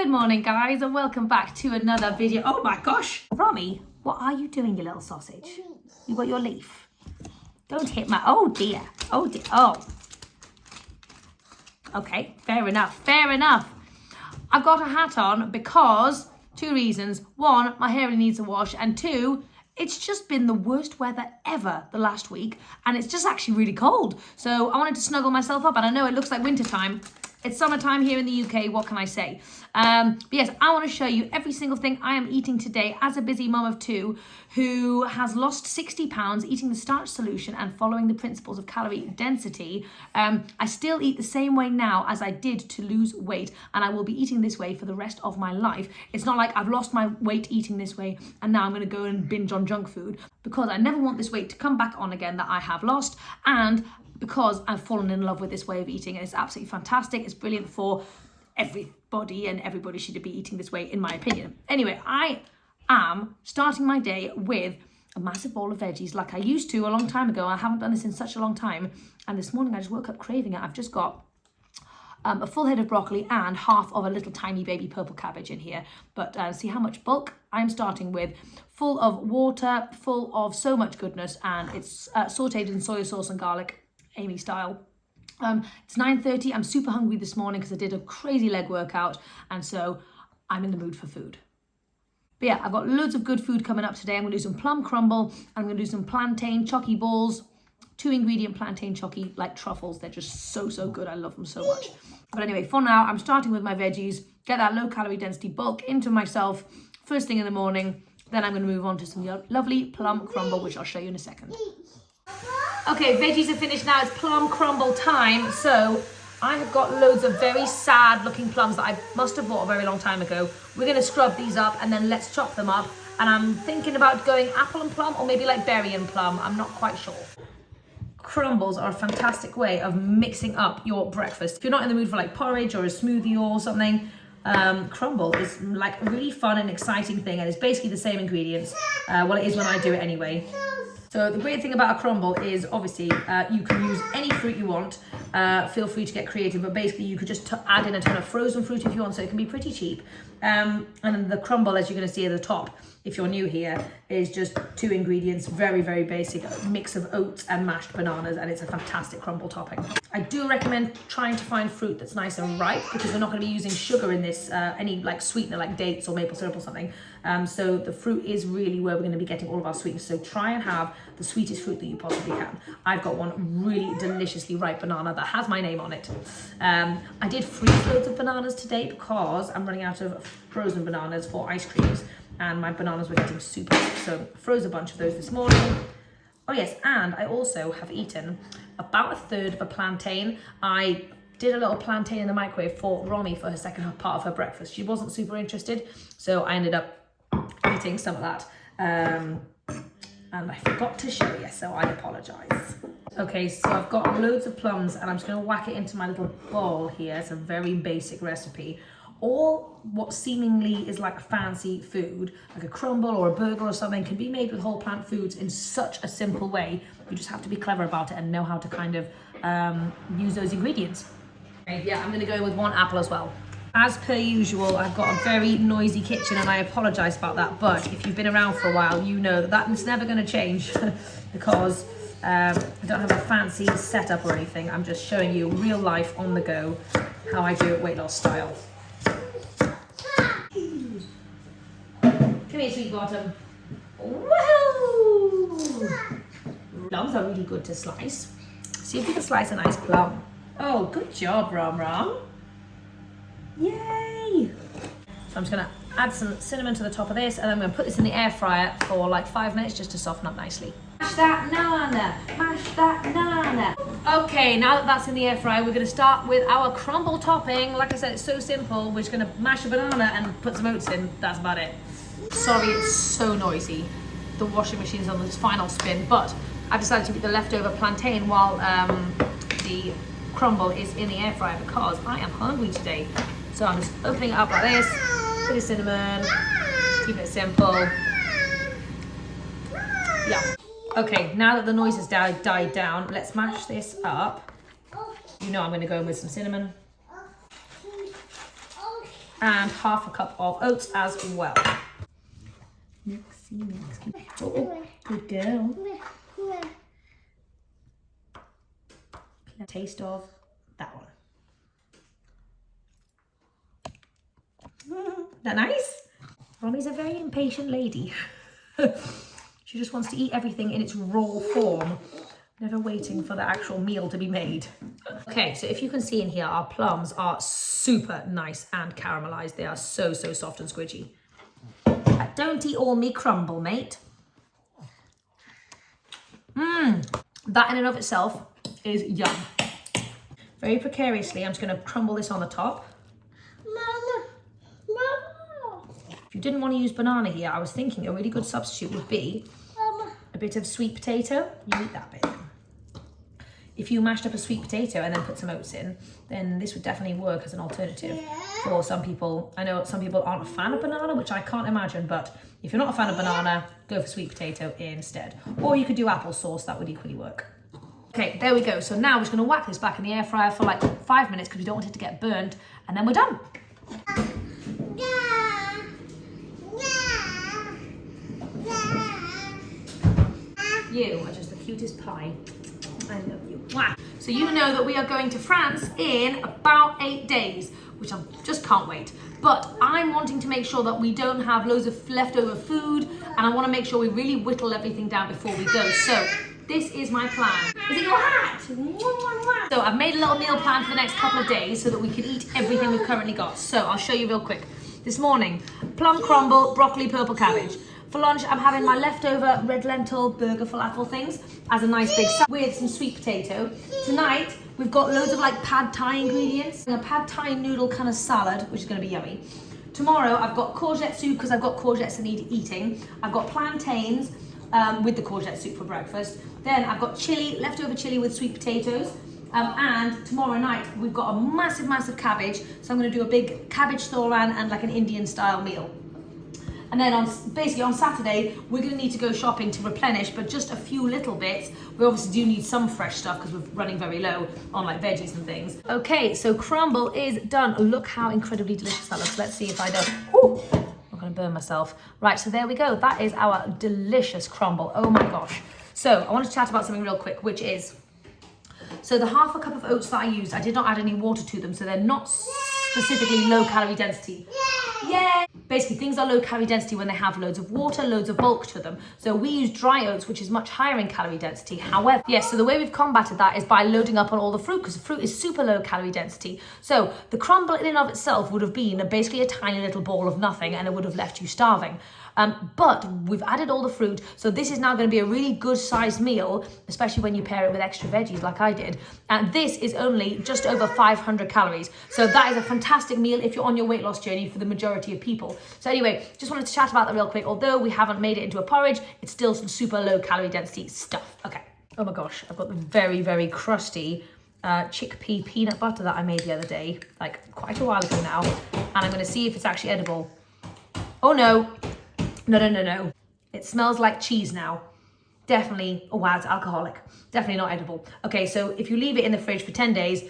Good morning, guys, and welcome back to another video. Oh my gosh, Romy, what are you doing, you little sausage? You got your leaf. Don't hit my, oh dear, oh dear, oh. Okay, fair enough, fair enough. I've got a hat on because, two reasons. One, my hair really needs a wash, and two, it's just been the worst weather ever the last week, and it's just actually really cold. So I wanted to snuggle myself up, and I know it looks like winter time. It's summertime here in the UK, what can I say? But yes, I want to show you every single thing I am eating today as a busy mum of two who has lost 60 pounds eating the Starch Solution and following the principles of calorie density. I still eat the same way now as I did to lose weight, and I will be eating this way for the rest of my life. It's not like I've lost my weight eating this way and now I'm going to go and binge on junk food, because I never want this weight to come back on again that I have lost, and because I've fallen in love with this way of eating, and it's absolutely fantastic. It's brilliant for everybody, and everybody should be eating this way, in my opinion. Anyway, I am starting my day with a massive bowl of veggies like I used to a long time ago. I haven't done this in such a long time, and this morning I just woke up craving it. I've just got a full head of broccoli and half of a little tiny baby purple cabbage in here. But see how much bulk I'm starting with, full of water, full of so much goodness, and it's sauteed in soy sauce and garlic, Amy style. It's 9:30. I'm super hungry this morning because I did a crazy leg workout, and so I'm in the mood for food. But yeah, I've got loads of good food coming up today. I'm going to do some plum crumble. I'm going to do some plantain chocky balls, 2-ingredient plantain chocky, like truffles. They're just so good. I love them so much. But anyway, for now, I'm starting with my veggies, get that low calorie density bulk into myself first thing in the morning. Then I'm going to move on to some lovely plum crumble, which I'll show you in a second. Okay, veggies are finished now. It's plum crumble time. So I have got loads of very sad looking plums that I must have bought a very long time ago. We're going to scrub these up and then let's chop them up. And I'm thinking about going apple and plum, or maybe like berry and plum. I'm not quite sure. Crumbles are a fantastic way of mixing up your breakfast. If you're not in the mood for like porridge or a smoothie or something, crumble is like a really fun and exciting thing, and it's basically the same ingredients. Well, it is when I do it anyway. So the great thing about a crumble is obviously you can use any fruit you want. Feel free to get creative, but basically you could just add in a ton of frozen fruit if you want, so it can be pretty cheap. And then the crumble, as you're going to see at the top, if you're new here, is just 2 ingredients, very basic, a mix of oats and mashed bananas, and it's a fantastic crumble topping. I do recommend trying to find fruit that's nice and ripe, because we're not going to be using sugar in this, any like sweetener like dates or maple syrup or something. So the fruit is really where we're going to be getting all of our sweetness. So try and have the sweetest fruit that you possibly can. I've got one really deliciously ripe banana that has my name on it. I did freeze loads of bananas today because I'm running out of frozen bananas for ice creams, and my bananas were getting super ripe. So I froze a bunch of those this morning. Oh yes, and I also have eaten about 1/3 of a plantain. I did a little plantain in the microwave for Romy for her second part of her breakfast. She wasn't super interested, so I ended up eating some of that. And I forgot to show you, so I apologise. Okay, so I've got loads of plums, and I'm just going to whack it into my little bowl here. It's a very basic recipe. All what seemingly is like fancy food, like a crumble or a burger or something, can be made with whole plant foods in such a simple way. You just have to be clever about it and know how to kind of use those ingredients. Okay, yeah, I'm going to go with 1 apple as well. As per usual, I've got a very noisy kitchen, and I apologise about that, but if you've been around for a while, you know that that's never going to change because I don't have a fancy setup or anything. I'm just showing you real life on the go how I do it weight loss style. Come here, sweet bottom. Woohoo! Plums are really good to slice. See if you can slice a nice plum. Oh, good job, Rom Rom. Yay! So I'm just going to add some cinnamon to the top of this, and then I'm going to put this in the air fryer for like 5 minutes just to soften up nicely. Mash that nana! Mash that nana! Okay, now that that's in the air fryer, we're going to start with our crumble topping. Like I said, it's so simple. We're just going to mash a banana and put some oats in. That's about it. Sorry, it's so noisy. The washing machine's on this final spin, but I've decided to eat the leftover plantain while the crumble is in the air fryer because I am hungry today. So I'm just opening it up like this, bit of cinnamon, keep it simple. Yeah. Okay, now that the noise has died down, let's mash this up. You know I'm going to go in with some cinnamon. and half a cup of oats as well. Mixy. Oh, good girl. Taste of that one. Isn't that nice? Rommy's a very impatient lady. She just wants to eat everything in its raw form, never waiting for the actual meal to be made. Okay, so if you can see in here, our plums are super nice and caramelized. They are so soft and squidgy. Don't eat all me crumble, mate. That in and of itself is yum. Very precariously, I'm just going to crumble this on the top. Mama. If you didn't want to use banana here, I was thinking a really good substitute would be a bit of sweet potato. You eat that bit. If you mashed up a sweet potato and then put some oats in, then this would definitely work as an alternative for some people. I know some people aren't a fan of banana, which I can't imagine, but if you're not a fan of banana, go for sweet potato instead. Or you could do applesauce, that would equally work. Okay, there we go. So now we're just gonna whack this back in the air fryer for like 5 minutes because we don't want it to get burnt, and then we're done. You are just the cutest pie. I love you. Wow. So you know that we are going to France in about 8 days, which I just can't wait. But I'm wanting to make sure that we don't have loads of leftover food, and I want to make sure we really whittle everything down before we go. So this is my plan. Is it your hat? So I've made a little meal plan for the next couple of days so that we can eat everything we've currently got. So I'll show you real quick. This morning, plum crumble, broccoli, purple cabbage. For lunch, I'm having my leftover red lentil burger falafel things as a nice big salad with some sweet potato. Tonight, we've got loads of like pad thai ingredients. A pad thai noodle kind of salad, which is going to be yummy. Tomorrow, I've got courgette soup because I've got courgettes that need eating. I've got plantains with the courgette soup for breakfast. Then I've got chili, leftover chili with sweet potatoes. And tomorrow night, we've got a massive cabbage. So I'm going to do a big cabbage thoran and like an Indian style meal. And then basically on Saturday, we're going to need to go shopping to replenish, but just a few little bits. We obviously do need some fresh stuff because we're running very low on like veggies and things. Okay, so crumble is done. Look how incredibly delicious that looks. Let's see if I don't. Ooh, I'm going to burn myself. Right, so there we go. That is our delicious crumble. Oh my gosh. So I want to chat about something real quick, which is, so the half a cup of oats that I used, I did not add any water to them, so they're not specifically low calorie density. Yeah. Basically, things are low calorie density when they have loads of water, loads of bulk to them. So we use dry oats, which is much higher in calorie density. However, yes, so the way we've combated that is by loading up on all the fruit, because the fruit is super low calorie density. So the crumble in and of itself would have been basically a tiny little ball of nothing, and it would have left you starving. But we've added all the fruit, so this is now going to be a really good sized meal, especially when you pair it with extra veggies like I did. And this is only just over 500 calories. So that is a fantastic meal if you're on your weight loss journey for the majority of people. So anyway, just wanted to chat about that real quick. Although we haven't made it into a porridge, it's still some super low calorie density stuff. Okay. Oh my gosh, I've got the very crusty chickpea peanut butter that I made the other day, like quite a while ago now. And I'm going to see if it's actually edible. Oh no. No. It smells like cheese now. Definitely, oh wow, it's alcoholic. Definitely not edible. Okay, so if you leave it in the fridge for 10 days,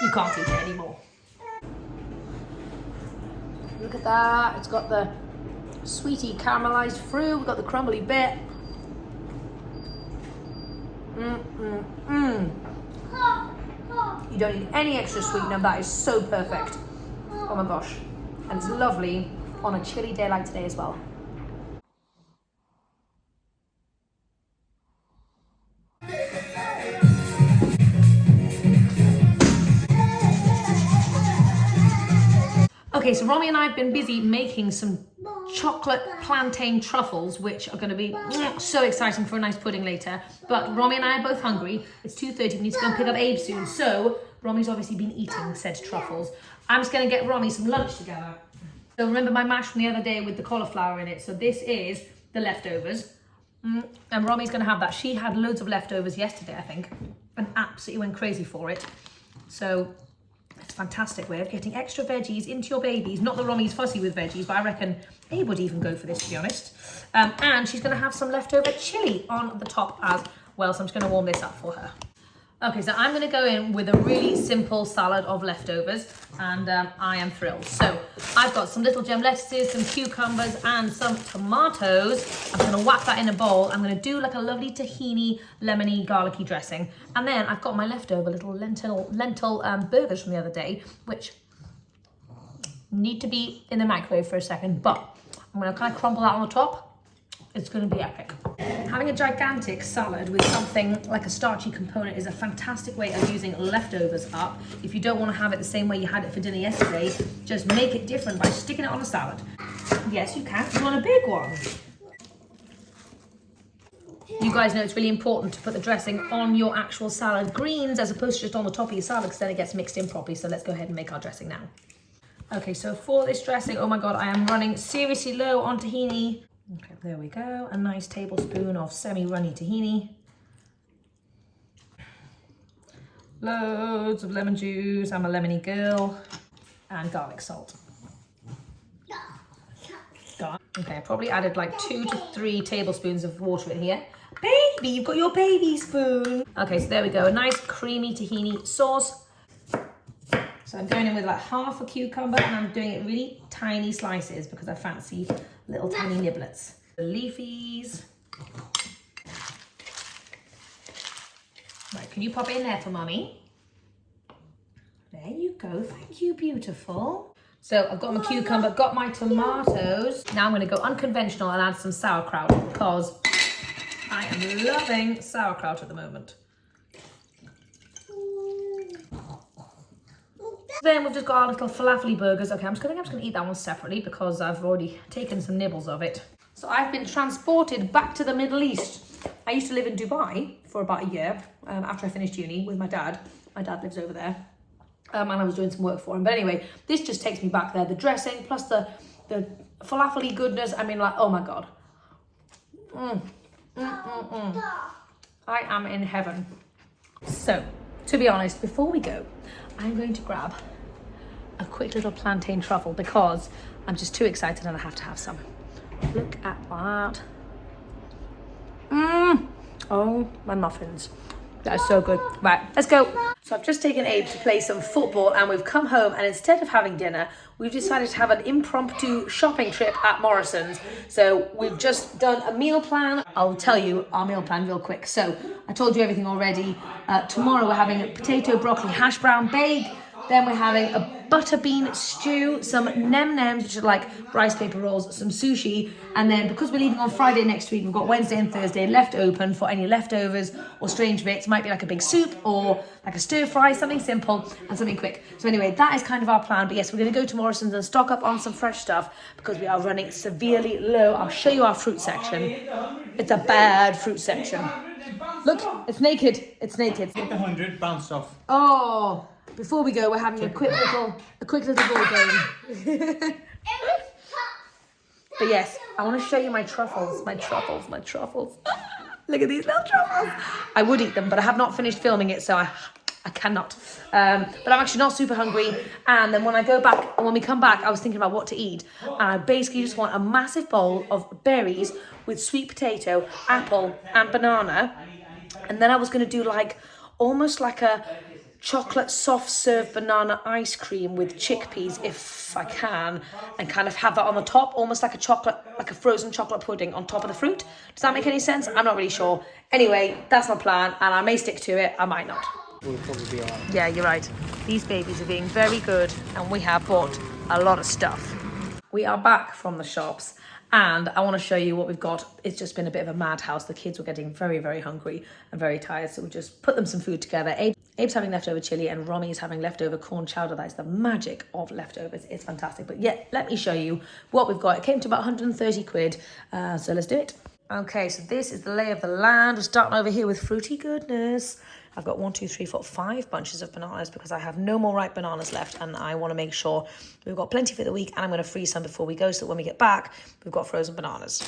you can't eat it anymore. Look at that. It's got the sweetie caramelized fruit. We've got the crumbly bit. You don't need any extra sweetener. That is so perfect. Oh my gosh. And it's lovely on a chilly day like today as well. Okay, so Romy and I have been busy making some chocolate plantain truffles, which are going to be so exciting for a nice pudding later. But Romy and I are both hungry. It's 2:30. We need to go and pick up Abe soon. So Romy's obviously been eating said truffles. I'm just going to get Romy some lunch together. So remember my mash from the other day with the cauliflower in it. So this is the leftovers. And Romy's going to have that. She had loads of leftovers yesterday, I think, and absolutely went crazy for it. So it's a fantastic way of getting extra veggies into your babies. Not that Romy's fussy with veggies, but I reckon Abe would even go for this, to be honest. And she's going to have some leftover chili on the top as well. So I'm just going to warm this up for her. Okay, so I'm going to go in with a really simple salad of leftovers, and I am thrilled. So I've got some little gem lettuces, some cucumbers, and some tomatoes. I'm going to whack that in a bowl. I'm going to do like a lovely tahini, lemony, garlicky dressing. And then I've got my leftover little lentil burgers from the other day, which need to be in the microwave for a second, but I'm going to kind of crumble that on the top. It's going to be epic. Having a gigantic salad with something like a starchy component is a fantastic way of using leftovers up. If you don't want to have it the same way you had it for dinner yesterday, just make it different by sticking it on a salad. Yes, you can. You want a big one? You guys know it's really important to put the dressing on your actual salad greens as opposed to just on the top of your salad, because then it gets mixed in properly. So let's go ahead and make our dressing now. Okay, so for this dressing, oh my God, I am running seriously low on tahini. Okay, there we go. A nice tablespoon of semi-runny tahini. Loads of lemon juice. I'm a lemony girl. And garlic salt. Okay, I probably added like 2 to 3 tablespoons of water in here. Baby, you've got your baby spoon. Okay, so there we go. A nice creamy tahini sauce. So I'm going in with like half a cucumber, and I'm doing it really tiny slices because I fancy little tiny niblets. The leafies. Right, can you pop it in there for Mummy? There you go, thank you, beautiful. So I've got my cucumber, got my tomatoes. Now I'm gonna go unconventional and add some sauerkraut because I am loving sauerkraut at the moment. Then we've just got our little falafel burgers. Okay, I'm just gonna eat that one separately because I've already taken some nibbles of it. So I've been transported back to the Middle East. I used to live in Dubai for about a year after I finished uni with my dad. My dad lives over there, and I was doing some work for him. But anyway, this just takes me back there. The dressing plus the falafel-y goodness. I mean, like, oh my God. I am in heaven. So, to be honest, before we go, I'm going to grab a quick little plantain truffle because I'm just too excited and I have to have some. Look at that. Oh, my muffins. That is so good. Right, let's go. So I've just taken Abe to play some football and we've come home, and instead of having dinner, we've decided to have an impromptu shopping trip at Morrison's. So we've just done a meal plan. I'll tell you our meal plan real quick. So I told you everything already. Tomorrow we're having a potato, broccoli, hash brown bake. Then we're having a butter bean stew, some nem-nems, which are like rice paper rolls, some sushi. And then because we're leaving on Friday next week, we've got Wednesday and Thursday left open for any leftovers or strange bits. Might be like a big soup or like a stir fry, something simple and something quick. So anyway, that is kind of our plan. But yes, we're going to go to Morrison's and stock up on some fresh stuff because we are running severely low. I'll show you our fruit section. It's a bad fruit section. Look, it's naked. It's naked. Get the 100, bounce off. Oh, before we go, we're having a quick little ball game. But yes, I want to show you my truffles. My truffles. Look at these little truffles. I would eat them, but I have not finished filming it, so I cannot. But I'm actually not super hungry. And then when we come back, I was thinking about what to eat. And I basically just want a massive bowl of berries with sweet potato, apple, and banana. And then I was going to do like almost like a chocolate soft serve banana ice cream with chickpeas if I can, and kind of have that on the top, almost like a frozen chocolate pudding on top of the fruit. Does that make any sense? I'm not really sure. Anyway, that's my plan, and I may stick to it, I might not. We'll probably be alright. Yeah, you're right. These babies are being very good, and we have bought a lot of stuff. We are back from the shops, and I want to show you what we've got. It's just been a bit of a madhouse. The kids were getting very, very hungry and very tired, so we just put them some food together. Abe's having leftover chili and Romy is having leftover corn chowder. That is the magic of leftovers. It's fantastic. But yeah, let me show you what we've got. It came to about 130 quid, so let's do it. Okay, so this is the lay of the land. We're starting over here with fruity goodness. I've got 5 bunches of bananas because I have no more ripe bananas left, and I want to make sure we've got plenty for the week, and I'm going to freeze some before we go so that when we get back, we've got frozen bananas.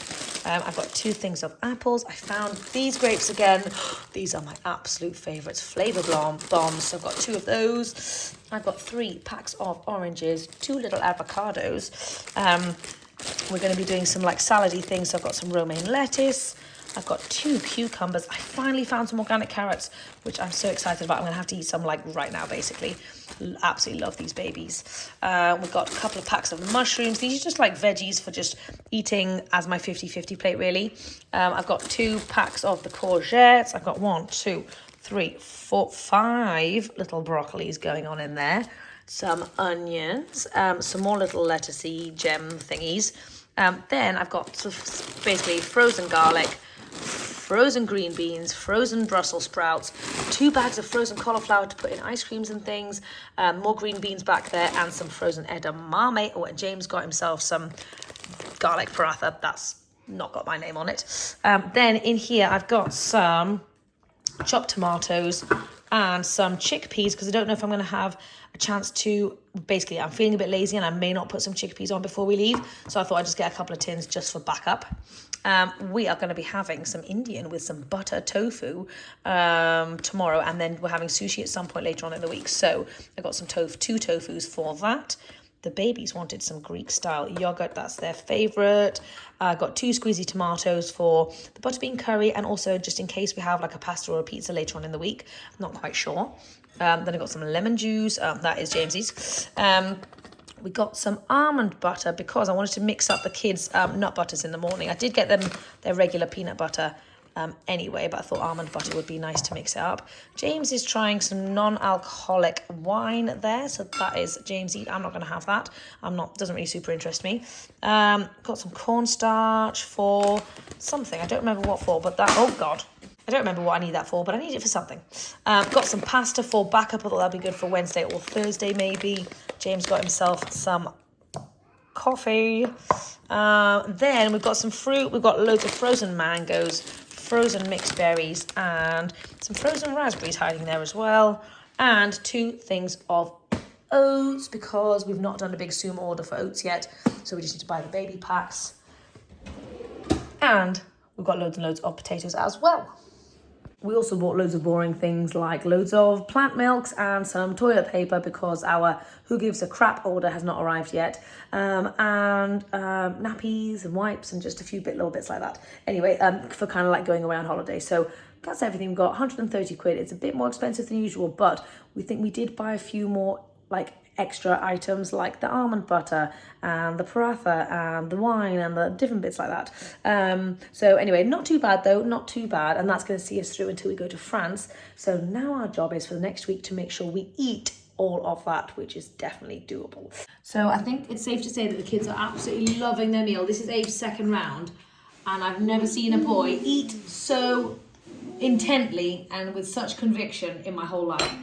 I've got 2 things of apples. I found these grapes again. These are my absolute favourites, flavour bombs. So I've got 2 of those. I've got 3 packs of oranges, 2 little avocados. We're going to be doing some like salady things. So I've got some romaine lettuce. I've got 2 cucumbers. I finally found some organic carrots, which I'm so excited about. I'm gonna have to eat some like right now, basically. Absolutely love these babies. We've got a couple of packs of mushrooms. These are just like veggies for just eating as my 50-50 plate, really. I've got 2 packs of the courgettes. I've got 1, 2, 3, 4, 5 little broccolis going on in there. Some onions, some more little lettucey gem thingies. Then I've got basically frozen garlic, frozen green beans, frozen Brussels sprouts, 2 bags of frozen cauliflower to put in ice creams and things, more green beans back there, and some frozen edamame. Oh, and James got himself some garlic paratha. That's not got my name on it. Then in here I've got some chopped tomatoes and some chickpeas, because I don't know if I'm going to have a chance to, basically I'm feeling a bit lazy and I may not put some chickpeas on before we leave, so I thought I'd just get a couple of tins just for backup. We are going to be having some Indian with some butter tofu tomorrow, and then we're having sushi at some point later on in the week, so I got some 2 tofus for that. The babies wanted some Greek-style yogurt. That's their favourite. I got 2 squeezy tomatoes for the butterbean curry, and also just in case we have like a pasta or a pizza later on in the week. I'm not quite sure. Then I got some lemon juice. That is James's. We got some almond butter because I wanted to mix up the kids' nut butters in the morning. I did get them their regular peanut butter anyway, but I thought almond butter would be nice to mix it up. James is trying some non-alcoholic wine there, so that is James eat. I'm not going to have that. Doesn't really super interest me. Got some cornstarch for something. I don't remember what for, but that, oh God. I don't remember what I need that for, but I need it for something. Got some pasta for backup. I thought that'd be good for Wednesday or Thursday maybe. James got himself some coffee. Then we've got some fruit. We've got loads of frozen mangoes, frozen mixed berries, and some frozen raspberries hiding there as well. And 2 things of oats, because we've not done a big Zoom order for oats yet. So we just need to buy the baby packs. And we've got loads and loads of potatoes as well. We also bought loads of boring things like loads of plant milks and some toilet paper, because our who gives a crap order has not arrived yet. And nappies and wipes and just a few little bits like that. Anyway, for kind of like going away on holiday. So that's everything. We got 130 quid. It's a bit more expensive than usual, but we think we did buy a few more like extra items like the almond butter and the paratha and the wine and the different bits like that. So anyway, not too bad though, not too bad. And that's going to see us through until we go to France. So now our job is for the next week to make sure we eat all of that, which is definitely doable. So I think it's safe to say that the kids are absolutely loving their meal. This is Abe's 2nd round, and I've never seen a boy eat so intently and with such conviction in my whole life.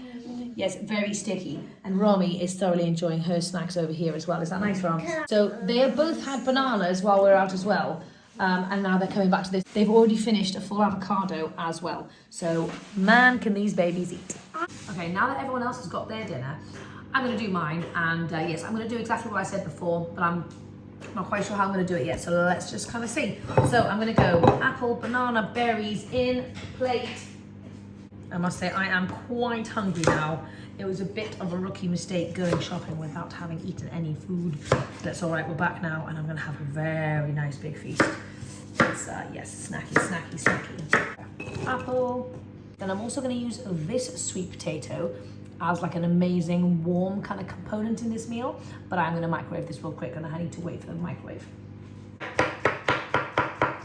Yes, very sticky. And Romy is thoroughly enjoying her snacks over here as well. Is that nice, Rom? So they have both had bananas while we're out as well. And now they're coming back to this. They've already finished a full avocado as well. So man, can these babies eat. Okay, now that everyone else has got their dinner, I'm going to do mine. And yes, I'm going to do exactly what I said before, but I'm not quite sure how I'm going to do it yet. So let's just kind of see. So I'm going to go apple, banana, berries in plate. I must say I am quite hungry now. It was a bit of a rookie mistake going shopping without having eaten any food. That's all right, we're back now, and I'm gonna have a very nice big feast. It's, yes, snacky. Apple. Then I'm also gonna use this sweet potato as like an amazing warm kind of component in this meal, but I'm gonna microwave this real quick, and I need to wait for the microwave.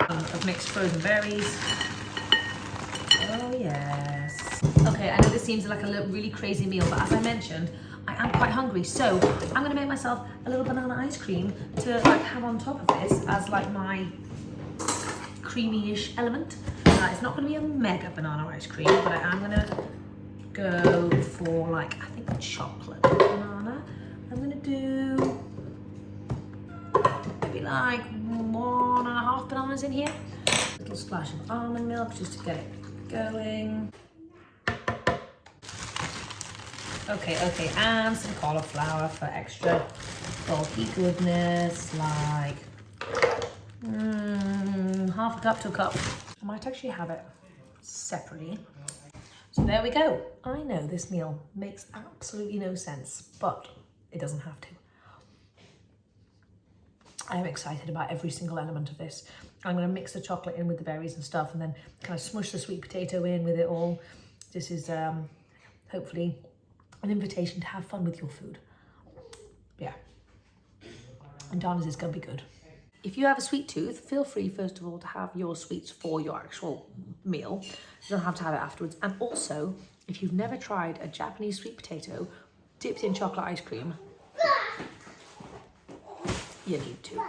I've mixed frozen berries. Oh yes. Okay, I know this seems like a really crazy meal, but as I mentioned, I am quite hungry, so I'm gonna make myself a little banana ice cream to like have on top of this as like my creamy-ish element. It's not gonna be a mega banana ice cream, but I am gonna go for like, I think chocolate banana. I'm gonna do maybe like 1.5 bananas in here. A little splash of almond milk just to get it going. Okay, and some cauliflower for extra bulky goodness, like 1/2 cup to a cup. I might actually have it separately. So there we go. I know this meal makes absolutely no sense, but it doesn't have to. I am excited about every single element of this. I'm going to mix the chocolate in with the berries and stuff and then kind of smush the sweet potato in with it all. This is hopefully an invitation to have fun with your food. Yeah. And Donna's is going to be good. If you have a sweet tooth, feel free first of all to have your sweets for your actual meal. You don't have to have it afterwards. And also, if you've never tried a Japanese sweet potato dipped in chocolate ice cream, you need to.